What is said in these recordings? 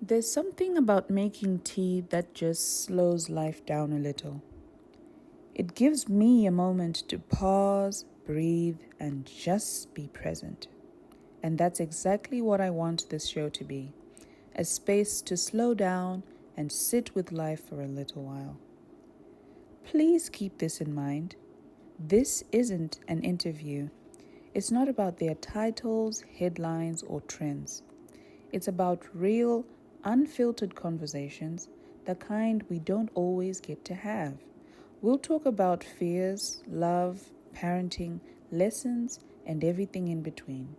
There's something about making tea that just slows life down a little. It gives me a moment to pause, breathe, and just be present. And that's exactly what I want this show to be, a space to slow down and sit with life for a little while. Please keep this in mind. This isn't an interview. It's not about their titles, headlines, or trends. It's about real, unfiltered conversations, the kind we don't always get to have. We'll talk about fears, love, parenting, lessons, and everything in between.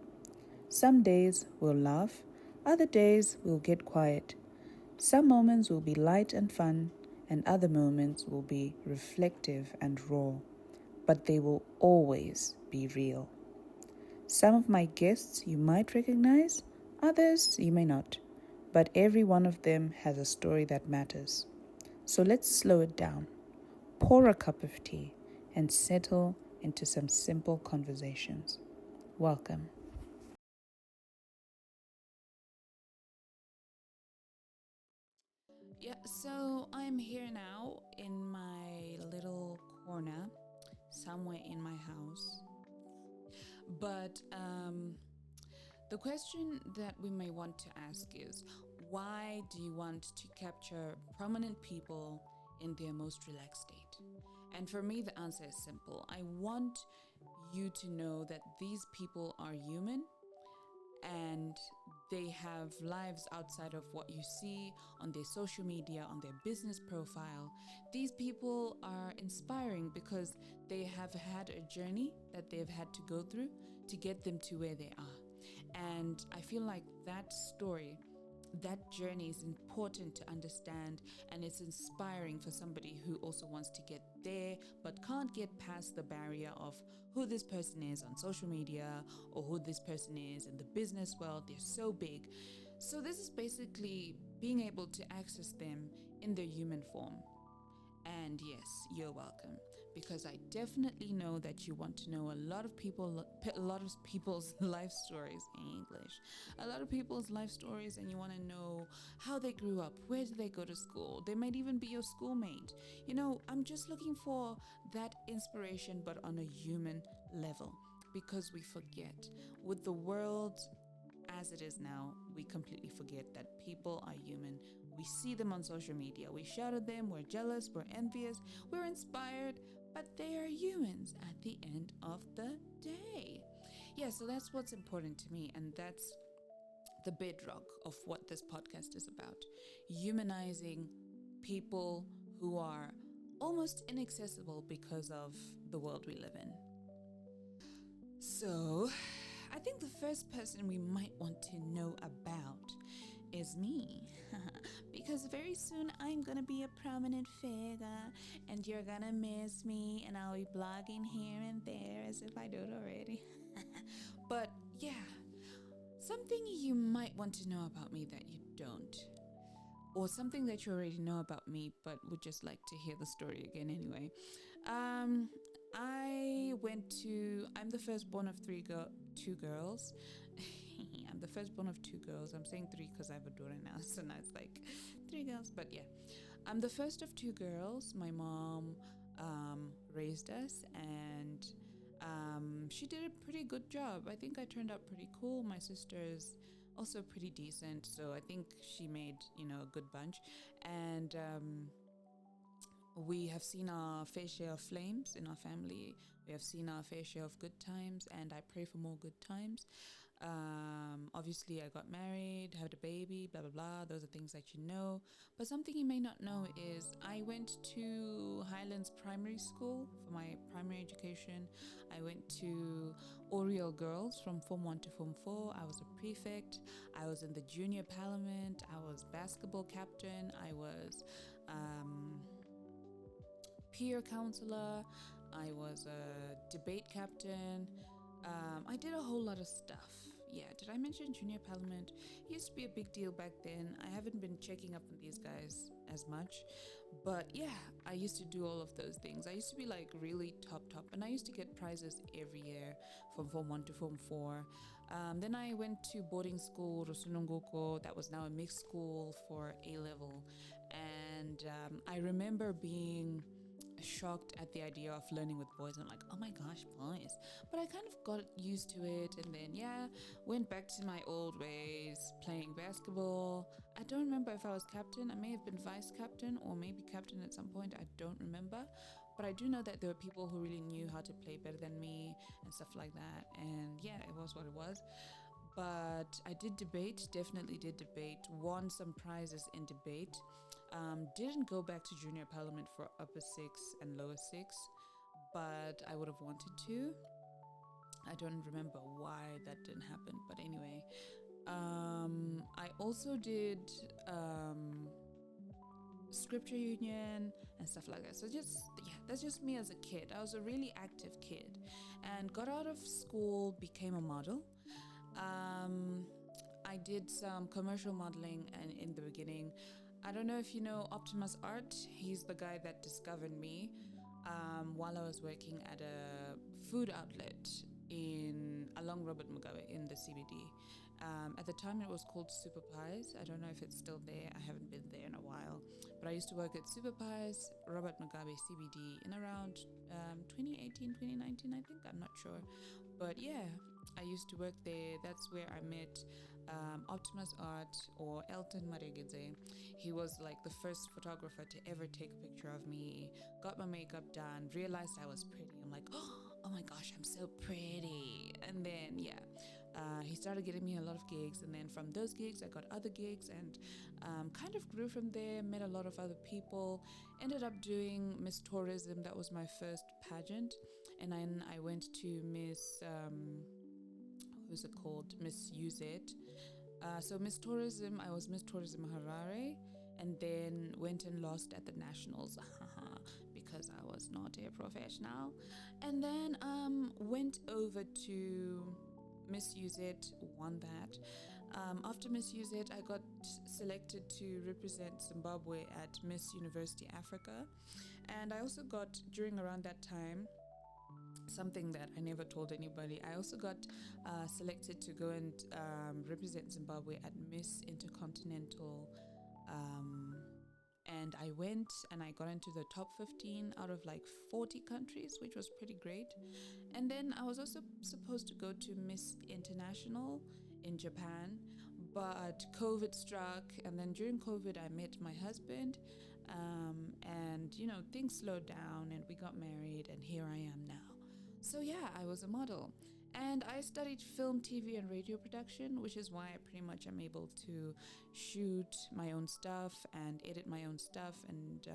Some days we'll laugh, other days we'll get quiet. Some moments will be light and fun, and other moments will be reflective and raw, but they will always be real. Some of my guests you might recognize, others you may not, but every one of them has a story that matters. So let's slow it down, pour a cup of tea, and settle into some simple conversations. Welcome. Yeah, so I'm here now in my little corner, somewhere in my house. But the question that we may want to ask is, why do you want to capture prominent people in their most relaxed state? And for me, the answer is simple. I want you to know that these people are human and they have lives outside of what you see on their social media, on their business profile. These people are inspiring because they have had a journey that they've had to go through to get them to where they are. And I feel like that story, that journey is important to understand, and it's inspiring for somebody who also wants to get there but can't get past the barrier of who this person is on social media or who this person is in the business world. They're so big. So this is basically being able to access them in their human form. And yes, you're welcome, because I definitely know that you want to know a lot of people's life stories in English, a lot of people's life stories, and you want to know how they grew up, where did they go to school? They might even be your schoolmate. I'm just looking for that inspiration, but on a human level, because we forget with the world as it is now, we completely forget that people are human. We see them on social media. We shout at them. We're jealous. We're envious. We're inspired. But they are humans at the end of the day. Yeah, so that's what's important to me. And that's the bedrock of what this podcast is about, humanizing people who are almost inaccessible because of the world we live in. So, I think the first person we might want to know about is me. Because very soon I'm gonna be a prominent figure and you're gonna miss me, and I'll be blogging here and there as if I don't already. But yeah, something you might want to know about me that you don't, or something that you already know about me but would just like to hear the story again anyway. Um, I'm the firstborn of two girls. I'm the firstborn of two girls. I'm saying three because I have a daughter now, so now it's like three girls. But yeah, I'm the first of two girls. My mom raised us, and she did a pretty good job. I think I turned out pretty cool. My sister's also pretty decent, so I think she made a good bunch. And we have seen our fair share of flames in our family. We have seen our fair share of good times, and I pray for more good times. Obviously, I got married, had a baby, blah, blah, blah. Those are things that you know. But something you may not know is I went to Highlands Primary School for my primary education. I went to Oriel Girls from Form 1 to Form 4. I was a prefect. I was in the junior parliament. I was basketball captain. I was peer counselor. I was a debate captain. I did a whole lot of stuff. Yeah, did I mention junior parliament? It used to be a big deal back then. I haven't been checking up on these guys as much. But yeah, I used to do all of those things. I used to be like really top, and I used to get prizes every year from Form 1 to Form 4. Then I went to boarding school, Rusununguko, that was now a mixed school for A level. And I remember being shocked at the idea of learning with boys. I'm like, oh my gosh, boys. But I kind of got used to it, and then went back to my old ways, playing basketball. I don't remember if I was captain. I may have been vice captain or maybe captain at some point. I don't remember. But I do know that there were people who really knew how to play better than me and stuff like that. And yeah, it was what it was. But I did debate, definitely did debate, won some prizes in debate. Didn't go back to junior parliament for upper six and lower six, but I would have wanted to. I don't remember why that didn't happen, but anyway. I also did scripture union and stuff like that. So that's just me as a kid. I was a really active kid and got out of school, became a model. I did some commercial modeling and in the beginning. I don't know if you know Optimus Art. He's the guy that discovered me while I was working at a food outlet along Robert Mugabe in the CBD. At the time, it was called Super Pies. I don't know if it's still there. I haven't been there in a while. But I used to work at Super Pies, Robert Mugabe CBD in around 2018, 2019, I think. I'm not sure. But yeah, I used to work there. That's where I met Optimus Art, or Elton Maregedze. He was like the first photographer to ever take a picture of me. Got my makeup done, realized I was pretty. I'm like, oh my gosh, I'm so pretty. And then he started getting me a lot of gigs, and then from those gigs I got other gigs, and kind of grew from there. Met a lot of other people, ended up doing Miss Tourism. That was my first pageant, and then I went to Miss who's it called, Miss Use It. So Miss Tourism, I was Miss Tourism Harare, and then went and lost at the Nationals because I was not a professional. And then went over to Miss Use It, won that. After Miss Use It, I got selected to represent Zimbabwe at Miss University Africa. And I also got, during around that time, something that I never told anybody, I also got selected to go and represent Zimbabwe at Miss Intercontinental, and I went and I got into the top 15 out of like 40 countries, which was pretty great. And then I was also supposed to go to Miss International in Japan, but COVID struck, and then during COVID I met my husband, and things slowed down and we got married, and here I am now. So yeah, I was a model, and I studied film, TV, and radio production, which is why I pretty much am able to shoot my own stuff and edit my own stuff and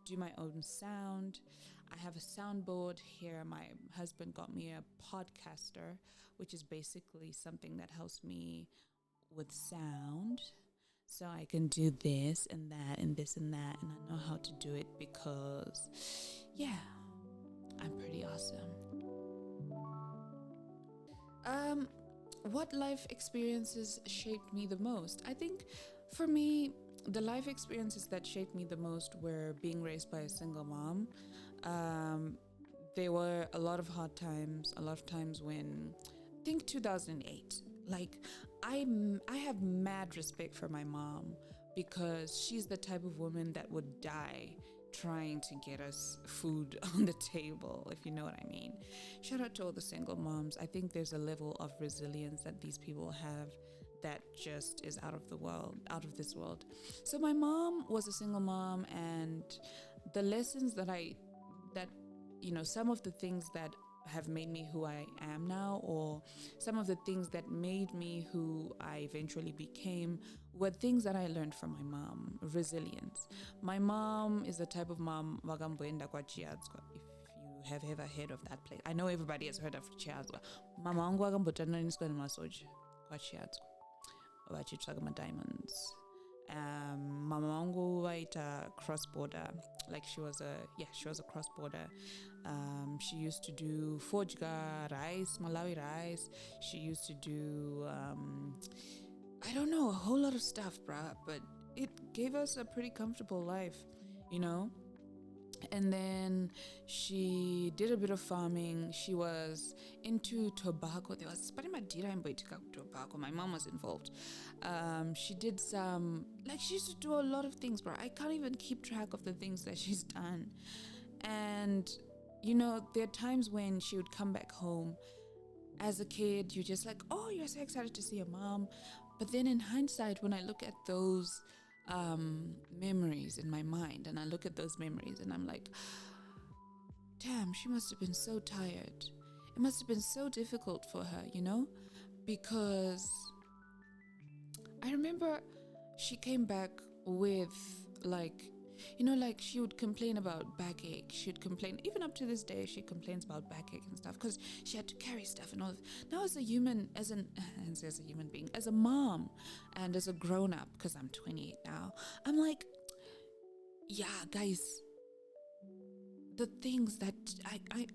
do my own sound. I have a soundboard here. My husband got me a podcaster, which is basically something that helps me with sound. So I can do this and that and this and that, and I know how to do it because, yeah, I'm pretty awesome. What life experiences shaped me the most? I think for me, the life experiences that shaped me the most were being raised by a single mom. There were a lot of hard times, a lot of times when, think 2008. Like, I have mad respect for my mom because she's the type of woman that would die trying to get us food on the table, if you know what I mean. Shout out to all the single moms. I think there's a level of resilience that these people have that just is out of this world. So my mom was a single mom, and the lessons that some of the things that have made me who I am now, or some of the things that made me who I eventually became, were things that I learned from my mom. Resilience. My mom is the type of mom vakamboenda kwaChiadzwa. If you have ever heard of that place, I know everybody has heard of Chiadzwa. Mama wangu vakambotandaniswa nemasoja kwaChiadzwa vachitsvaka madiamonds. Mama wangu vaita cross border, like she was a cross border. She used to do fojga rice, Malawi rice. She used to do I don't know, a whole lot of stuff, bruh, but it gave us a pretty comfortable life, And then she did a bit of farming. She was into tobacco. There was tobacco. My mom was involved. She did some, like, she used to do a lot of things, bro. I can't even keep track of the things that she's done. And, there are times when she would come back home. As a kid, you're just like, oh, you're so excited to see your mom. But then in hindsight, when I look at those memories in my mind, and I look at those memories and I'm like, damn, she must have been so tired. It must have been so difficult for her, because I remember she came back with like she would complain about backache. She'd complain, even up to this day, she complains about backache and stuff because she had to carry stuff and all. Now, as a human, as a human being, as a mom, and as a grown up, because I'm 28 now, I'm like, yeah, guys, the things that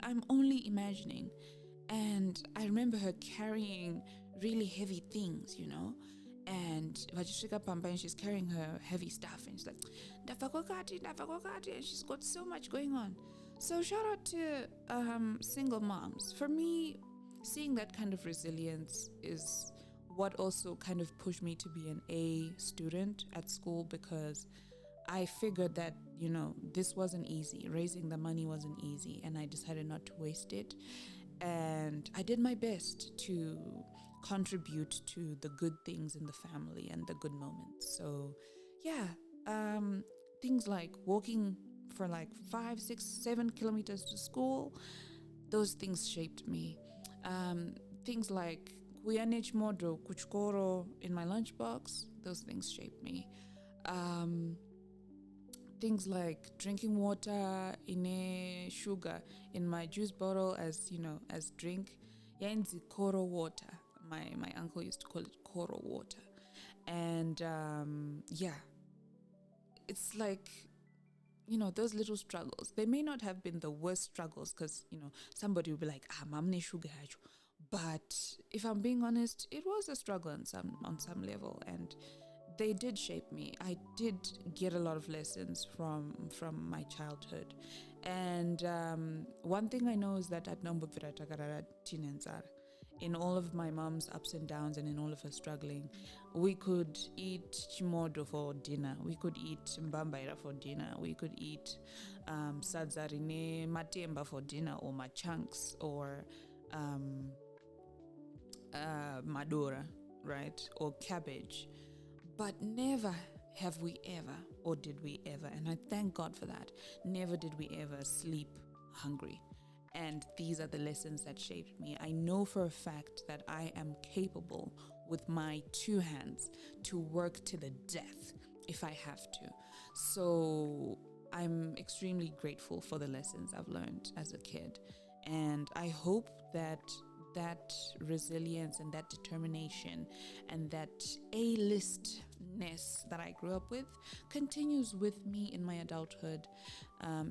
I'm only imagining. And I remember her carrying really heavy things, and she's carrying her heavy stuff, and she's like, and she's got so much going on. So shout out to single moms. For me, seeing that kind of resilience is what also kind of pushed me to be an A student at school, because I figured that, this wasn't easy. Raising the money wasn't easy, and I decided not to waste it. And I did my best to contribute to the good things in the family and the good moments. So yeah, things like walking for like 5, 6, 7 kilometers to school, those things shaped me. Things like kuyanich modo kuchkoro in my lunchbox, those things shaped me. Things like drinking water in a sugar in my juice bottle as drink. Yanzi koro water. My uncle used to call it koro water. And it's like, those little struggles. They may not have been the worst struggles because, somebody will be like, mamne sugar hacho. But if I'm being honest, it was a struggle on some level, and they did shape me. I did get a lot of lessons from my childhood. And one thing I know is that at Nombo Viratagarara Tinenzar, in all of my mom's ups and downs and in all of her struggling, we could eat chimodo for dinner. We could eat mbambaira for dinner. We could eat sadzarine matemba for dinner, or machunks, or madura, right? Or cabbage. But never have we ever, or did we ever, and I thank God for that, never did we ever sleep hungry. And these are the lessons that shaped me. I know for a fact that I am capable with my 2 hands to work to the death if I have to. So I'm extremely grateful for the lessons I've learned as a kid. And I hope that resilience and that determination and that A-listness that I grew up with continues with me in my adulthood.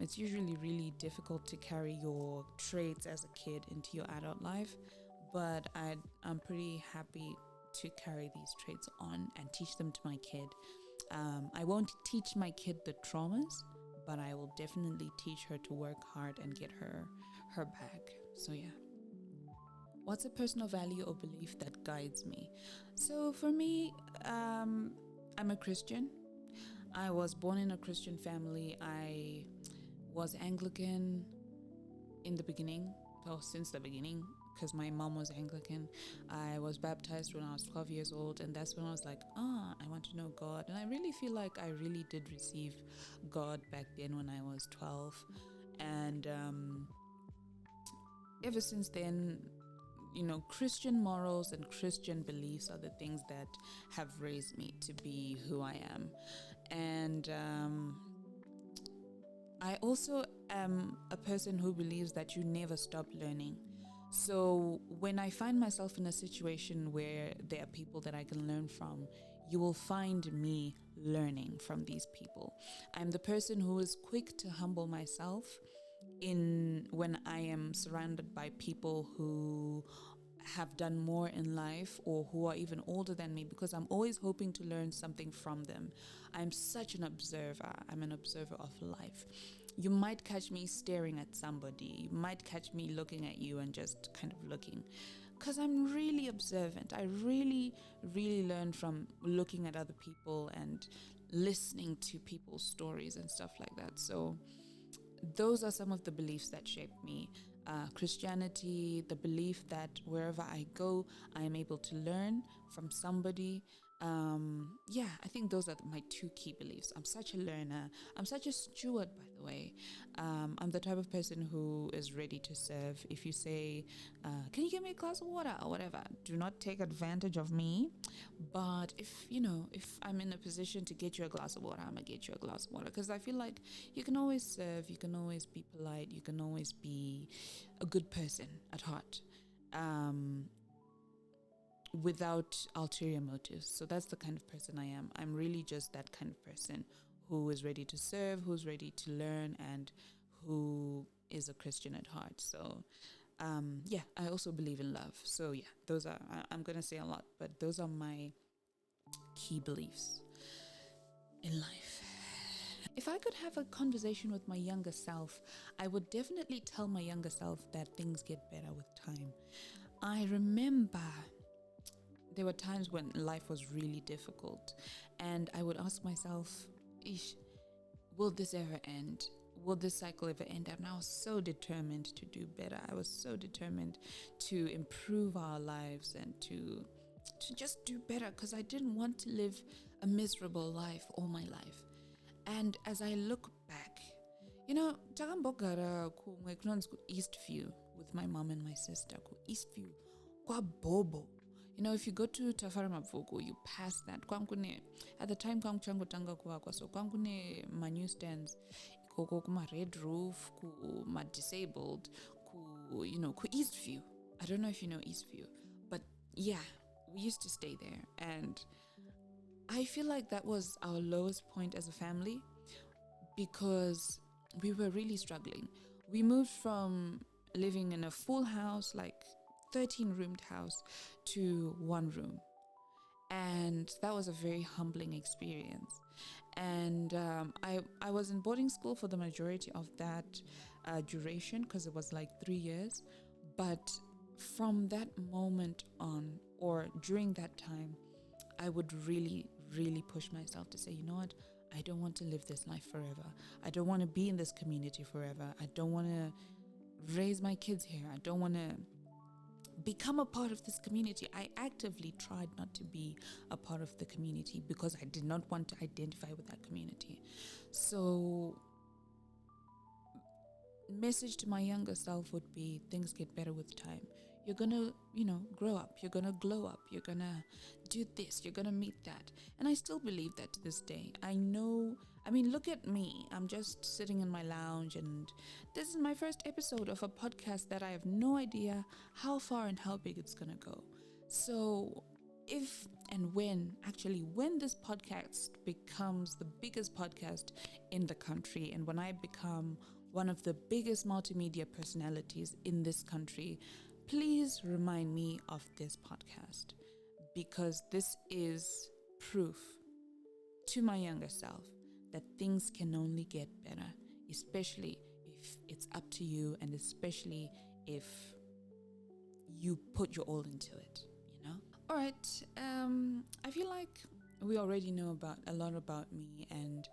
It's usually really difficult to carry your traits as a kid into your adult life, but I'm pretty happy to carry these traits on and teach them to my kid. I won't teach my kid the traumas, but I will definitely teach her to work hard and get her back. So yeah. What's a personal value or belief that guides me? So for me, I'm a Christian. I was born in a Christian family. I was Anglican in the beginning, well, since the beginning, because my mom was Anglican. I was baptized when I was 12 years old, and that's when I was like, I want to know God. And I really feel like I really did receive God back then when I was 12. And ever since then, Christian morals and Christian beliefs are the things that have raised me to be who I am. And I also am a person who believes that you never stop learning. So when I find myself in a situation where there are people that I can learn from, you will find me learning from these people. I'm the person who is quick to humble myself when I am surrounded by people who have done more in life or who are even older than me, because I'm always hoping to learn something from them. I'm such an observer. I'm an observer of life. you might catch me staring at somebody. You might catch me looking at you and just kind of looking. Because I'm really observant. I really, really learn from looking at other people and listening to people's stories and stuff like that. So those are some of the beliefs that shaped me. Christianity, the belief that wherever I go, I am able to learn from somebody. I think those are my two key beliefs. I'm such a learner. I'm such a steward, by the way. I'm the type of person who is ready to serve. If you say, can you give me a glass of water or whatever, do not take advantage of me. But if I'm in a position to get you a glass of water, I'm gonna get you a glass of water, because I feel like you can always serve, you can always be polite, you can always be a good person at heart. Without ulterior motives. So that's the kind of person I am. I'm really just that kind of person who is ready to serve, who's ready to learn, and who is a Christian at heart. So I also believe in love. So those are, I'm going to say a lot, but those are my key beliefs in life. If I could have a conversation with my younger self, I would definitely tell my younger self that things get better with time. I remember there were times when life was really difficult, and I would ask myself, will this ever end? Will this cycle ever end? And I was so determined to do better. I was so determined to improve our lives and to just do better, because I didn't want to live a miserable life all my life. And as I look back, takambogara ku Eastview with my mom and my sister, Eastview, kwa Bobo. If you go to Tafara Mavugo, you pass that. At the time, changu tanga kuwakwa, so kwangune ma newsstands, ku ma red roof, ku ma disabled, ku Eastview. I don't know if you know Eastview, but we used to stay there, and I feel like that was our lowest point as a family, because we were really struggling. We moved from living in a full house, like 13-roomed house, to 1 room, and that was a very humbling experience. And I was in boarding school for the majority of that duration, because it was like 3 years. But from that moment on, or during that time, I would really, really push myself to say, you know what, I don't want to live this life forever. I don't want to be in this community forever. I don't want to raise my kids here. I don't want to become a part of this community. I actively tried not to be a part of the community because I did not want to identify with that community. So, message to my younger self would be, things get better with time. You're gonna, grow up. You're gonna glow up. You're gonna do this. You're gonna meet that. And I still believe that to this day. Look at me. I'm just sitting in my lounge, and this is my first episode of a podcast that I have no idea how far and how big it's gonna go. So if and when this podcast becomes the biggest podcast in the country, and when I become one of the biggest multimedia personalities in this country, please remind me of this podcast, because this is proof to my younger self that things can only get better, especially if it's up to you, and especially if you put your all into it, All right, I feel like we already know a lot about me, and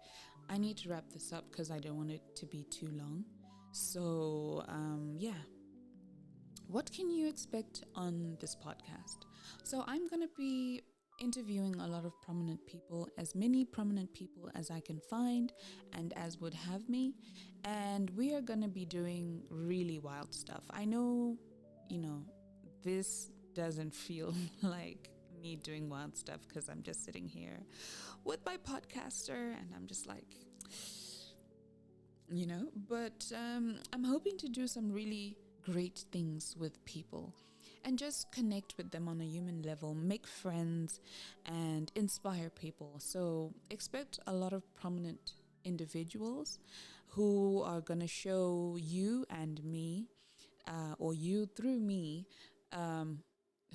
I need to wrap this up because I don't want it to be too long. So, what can you expect on this podcast? So I'm going to be interviewing a lot of prominent people, as many prominent people as I can find and as would have me. And we are going to be doing really wild stuff. I know, this doesn't feel like me doing wild stuff because I'm just sitting here with my podcaster and I'm just like, but I'm hoping to do some really great things with people and just connect with them on a human level, make friends and inspire people. So expect a lot of prominent individuals who are going to show you and me, or you through me,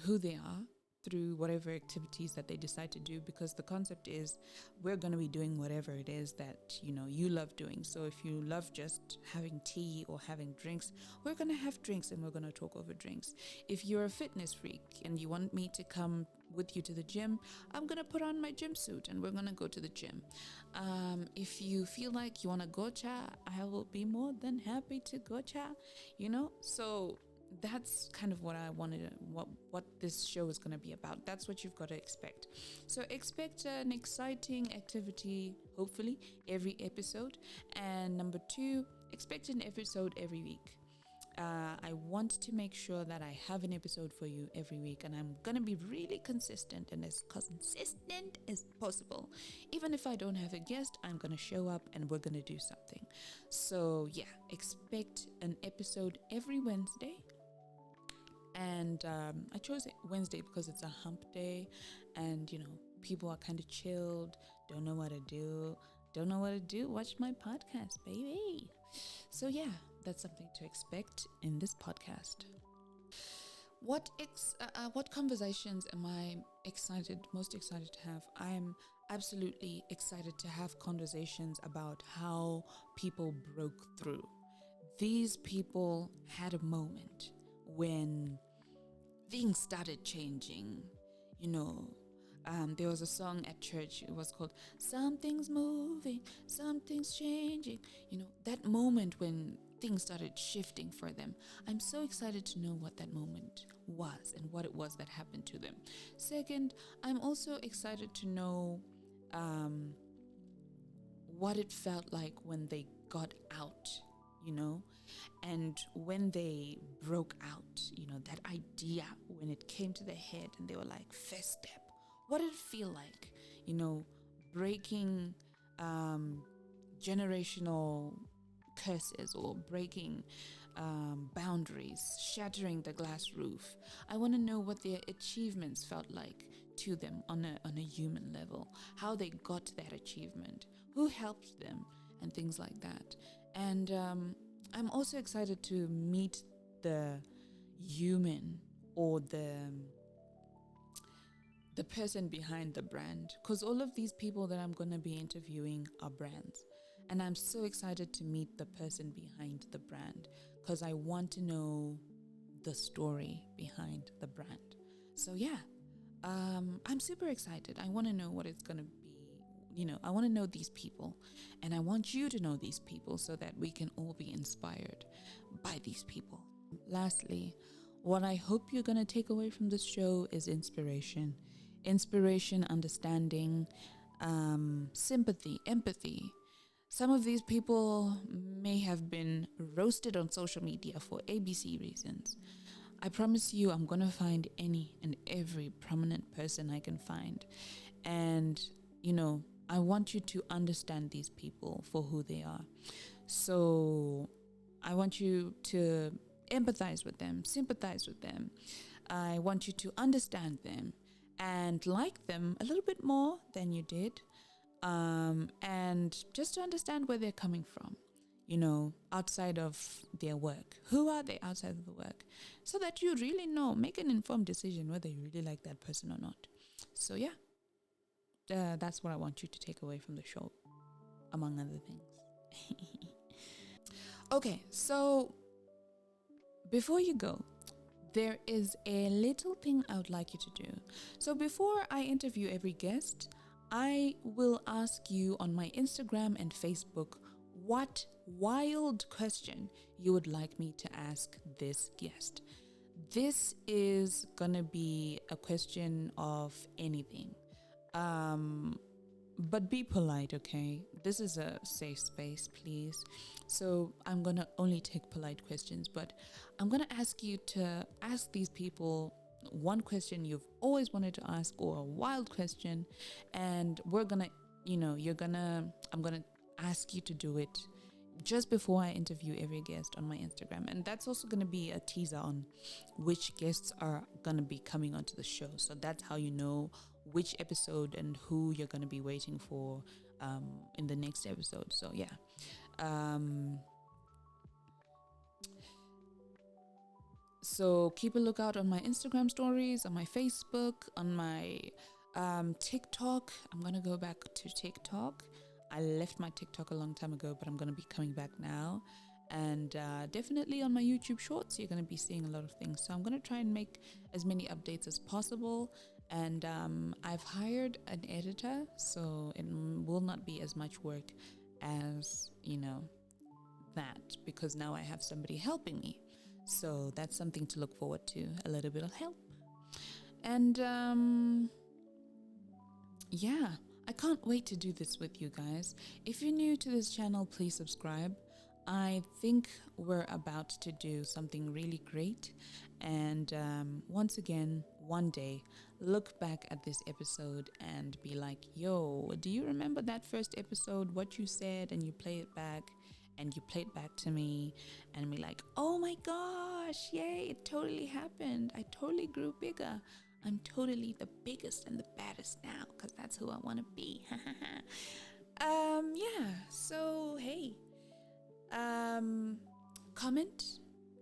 who they are, through whatever activities that they decide to do, because the concept is we're going to be doing whatever it is that you love doing. So if you love just having tea or having drinks, we're going to have drinks and we're going to talk over drinks. If you're a fitness freak and you want me to come with you to the gym, I'm going to put on my gym suit and we're going to go to the gym. If you feel like you want to gocha, I will be more than happy to gocha, so that's kind of what I wanted, what this show is going to be about. That's what you've got to expect. So expect an exciting activity, hopefully, every episode. And number 2, expect an episode every week. I want to make sure that I have an episode for you every week, and I'm going to be really consistent and as consistent as possible. Even if I don't have a guest, I'm going to show up and we're going to do something. So yeah, expect an episode every Wednesday. And I chose Wednesday because it's a hump day and, people are kind of chilled, don't know what to do, watch my podcast, baby. So yeah, that's something to expect in this podcast. What conversations am I most excited to have? I'm absolutely excited to have conversations about how people broke through. These people had a moment when things started changing. There was a song at church. It was called "Something's Moving, Something's Changing." That moment when things started shifting for them. I'm so excited to know what that moment was and what it was that happened to them. Second, I'm also excited to know what it felt like when they got out, and when they broke out, that idea, when it came to their head and they were like, first step, what did it feel like, breaking generational curses or breaking boundaries, shattering the glass roof. I want to know what their achievements felt like to them on a human level, how they got that achievement, who helped them, and things like that. And I'm also excited to meet the human or the person behind the brand, because all of these people that I'm going to be interviewing are brands. And I'm so excited to meet the person behind the brand because I want to know the story behind the brand. So yeah, I'm super excited. I want to know what it's going to be. I want to know these people, and I want you to know these people so that we can all be inspired by these people. Lastly, what I hope you're going to take away from this show is inspiration. Inspiration, understanding, sympathy, empathy. Some of these people may have been roasted on social media for ABC reasons. I promise you I'm going to find any and every prominent person I can find. And, I want you to understand these people for who they are. So I want you to empathize with them, sympathize with them. I want you to understand them and like them a little bit more than you did. And just to understand where they're coming from, outside of their work. Who are they outside of the work? So that you really make an informed decision whether you really like that person or not. So yeah, that's what I want you to take away from the show, among other things. Okay, so before you go, there is a little thing I would like you to do. So before I interview every guest, I will ask you on my Instagram and Facebook what wild question you would like me to ask this guest. This is gonna be a question of anything. But be polite, okay? This is a safe space, please. So I'm gonna only take polite questions, but I'm gonna ask you to ask these people one question you've always wanted to ask, or a wild question, and we're gonna, I'm gonna ask you to do it just before I interview every guest on my Instagram. And that's also gonna be a teaser on which guests are gonna be coming onto the show. So that's how you know which episode and who you're gonna be waiting for in the next episode. So yeah. So keep a lookout on my Instagram stories, on my Facebook, on my TikTok. I'm gonna go back to TikTok. I left my TikTok a long time ago, but I'm gonna be coming back now. And definitely on my YouTube Shorts, you're gonna be seeing a lot of things. So I'm gonna try and make as many updates as possible. And I've hired an editor, so it will not be as much work as that, because now I have somebody helping me. So that's something to look forward to, a little bit of help. And yeah, I can't wait to do this with you guys. If you're new to this channel, please subscribe. I think we're about to do something really great. And once again, one day, look back at this episode and be like, yo, do you remember that first episode, what you said, and you play it back? And you play it back to me and be like, oh my gosh, yay, it totally happened. I totally grew bigger. I'm totally the biggest and the baddest now, because that's who I want to be. Yeah, so hey, comment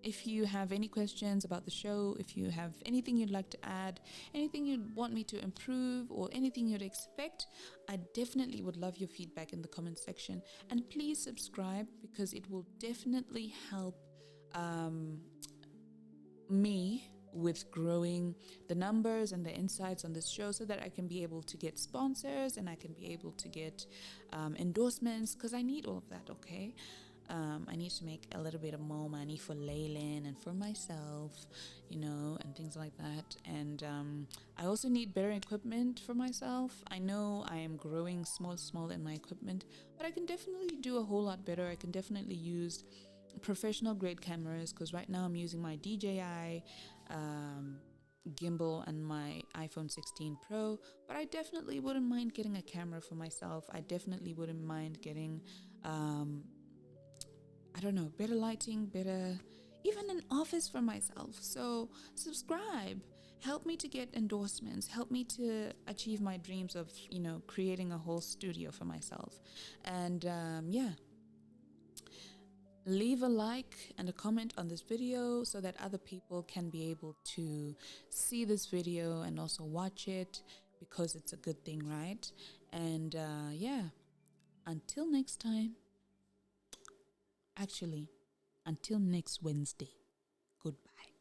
if you have any questions about the show, if you have anything you'd like to add, anything you'd want me to improve, or anything you'd expect. I definitely would love your feedback in the comment section. And please subscribe, because it will definitely help me with growing the numbers and the insights on this show, so that I can be able to get sponsors and I can be able to get endorsements, because I need all of that, okay? I need to make a little bit of more money for Leyland and for myself, and things like that. And I also need better equipment for myself. I know I am growing small in my equipment, but I can definitely do a whole lot better. I can definitely use professional grade cameras, because right now I'm using my DJI gimbal and my iPhone 16 Pro, but I definitely wouldn't mind getting a camera for myself. I definitely wouldn't mind getting I don't know, better lighting, better, even an office for myself. So subscribe, help me to get endorsements, help me to achieve my dreams of, creating a whole studio for myself. And yeah, leave a like and a comment on this video, so that other people can be able to see this video and also watch it, because it's a good thing, right? And yeah, until next time. Actually, until next Wednesday. Goodbye.